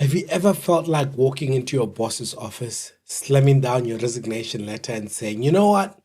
Have you ever felt like walking into your boss's office, slamming down your resignation letter and saying, you know what?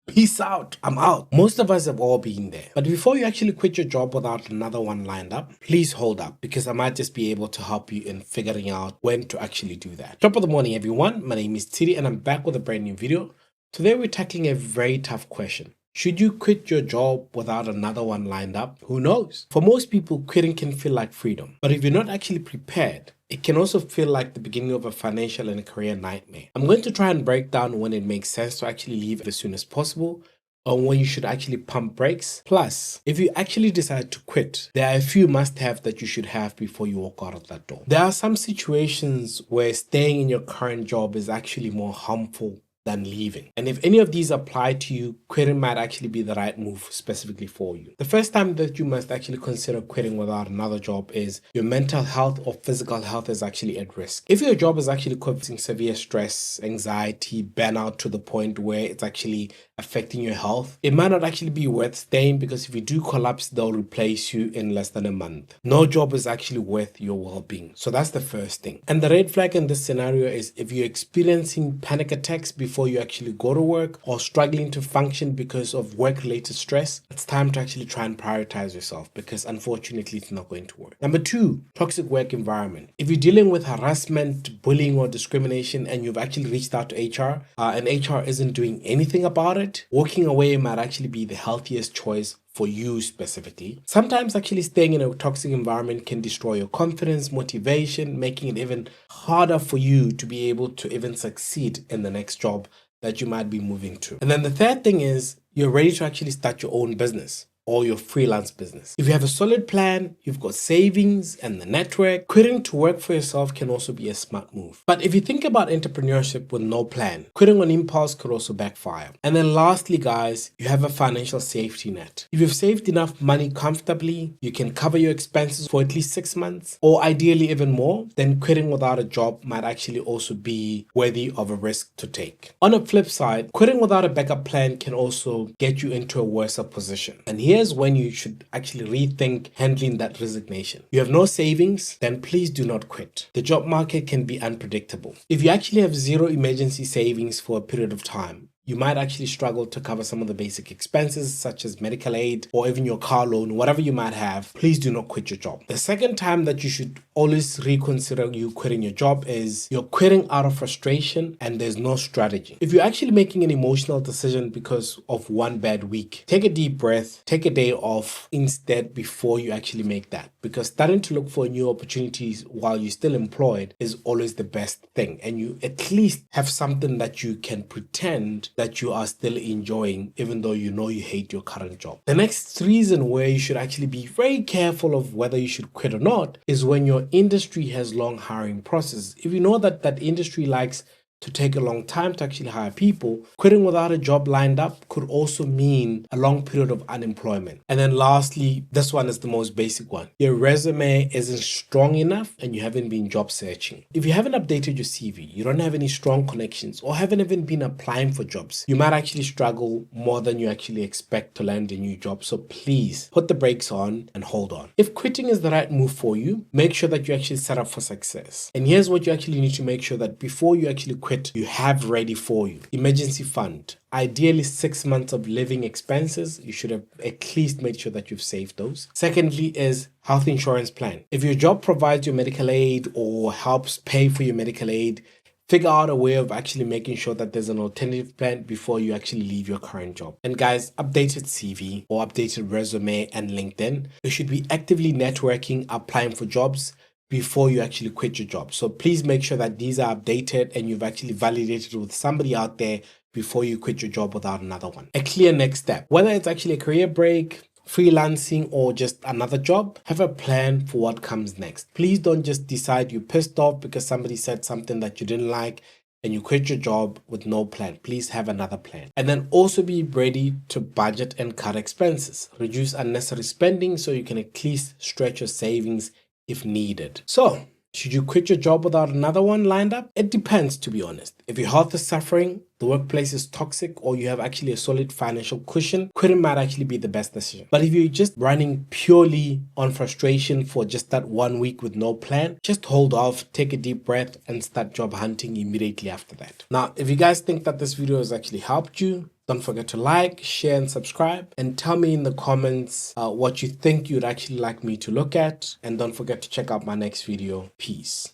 Peace out, I'm out. Most of us have all been there. But before you actually quit your job without another one lined up, please hold up, because I might just be able to help you in figuring out when to actually do that. Top of the morning, everyone. My name is Tshidi and I'm back with a brand new video. Today we're tackling a very tough question. Should you quit your job without another one lined up? Who knows? For most people, quitting can feel like freedom. But if you're not actually prepared, it can also feel like the beginning of a financial and a career nightmare. I'm going to try and break down when it makes sense to actually leave as soon as possible, or when you should actually pump brakes. Plus, if you actually decide to quit, there are a few must-have that you should have before you walk out of that door. There are some situations where staying in your current job is actually more harmful than leaving. And if any of these apply to you, quitting might actually be the right move specifically for you. The first time that you must actually consider quitting without another job is your mental health or physical health is actually at risk. If your job is actually causing severe stress, anxiety, burnout to the point where it's actually affecting your health, it might not actually be worth staying, because if you do collapse, they'll replace you in less than a month. No job is actually worth your well-being. So that's the first thing. And the red flag in this scenario is if you're experiencing panic attacks before you actually go to work, or struggling to function because of work-related stress, it's time to actually try and prioritize yourself, because unfortunately it's not going to work. Number two, toxic work environment. If you're dealing with harassment, bullying, or discrimination and you've actually reached out to HR and HR isn't doing anything about it, walking away might actually be the healthiest choice for you specifically. Sometimes actually staying in a toxic environment can destroy your confidence, motivation, making it even harder for you to be able to even succeed in the next job that you might be moving to. And then the third thing is you're ready to actually start your own business or your freelance business. If you have a solid plan, you've got savings and the network, quitting to work for yourself can also be a smart move. But if you think about entrepreneurship with no plan, quitting on impulse could also backfire. And then lastly, guys, you have a financial safety net. If you've saved enough money comfortably, you can cover your expenses for at least 6 months, or ideally even more, then quitting without a job might actually also be worthy of a risk to take. On the flip side, quitting without a backup plan can also get you into a worse position. And here's when you should actually rethink handling that resignation. You have no savings, then please do not quit. The job market can be unpredictable. If you actually have zero emergency savings for a period of time, you might actually struggle to cover some of the basic expenses such as medical aid or even your car loan, whatever you might have. Please do not quit your job. The second time that you should always reconsider you quitting your job is you're quitting out of frustration and there's no strategy. If you're actually making an emotional decision because of one bad week, take a deep breath, take a day off instead before you actually make that, because starting to look for new opportunities while you're still employed is always the best thing, and you at least have something that you can pretend that you are still enjoying even though you know you hate your current job. The next reason where you should actually be very careful of whether you should quit or not is when your industry has long hiring processes. If you know that that industry likes to take a long time to actually hire people, quitting without a job lined up could also mean a long period of unemployment. And then lastly, this one is the most basic one. Your resume isn't strong enough and you haven't been job searching. If you haven't updated your CV, you don't have any strong connections, or haven't even been applying for jobs, you might actually struggle more than you actually expect to land a new job. So please put the brakes on and hold on. If quitting is the right move for you, make sure that you actually set up for success. And here's what you actually need to make sure that before you actually quit, you have ready for you. Emergency fund. Ideally 6 months of living expenses. You should have at least made sure that you've saved those. Secondly is health insurance plan. If your job provides your medical aid or helps pay for your medical aid, figure out a way of actually making sure that there's an alternative plan before you actually leave your current job. And guys, updated CV or updated resume and LinkedIn. You should be actively networking, applying for jobs before you actually quit your job. So please make sure that these are updated and you've actually validated with somebody out there before you quit your job without another one. A clear next step, whether it's actually a career break, freelancing, or just another job, have a plan for what comes next. Please don't just decide you're pissed off because somebody said something that you didn't like and you quit your job with no plan. Please have another plan. And then also be ready to budget and cut expenses. Reduce unnecessary spending so you can at least stretch your savings if needed. So Should you quit your job without another one lined up? It depends, to be honest. If your health is suffering, the workplace is toxic, or you have actually a solid financial cushion, quitting might actually be the best decision. But if you're just running purely on frustration for just that 1 week with no plan, just hold off, take a deep breath, and start job hunting immediately after that. Now, if you guys think that this video has actually helped you, don't forget to like, share, and subscribe, and tell me in the comments what you think you'd actually like me to look at. And don't forget to check out my next video. Peace.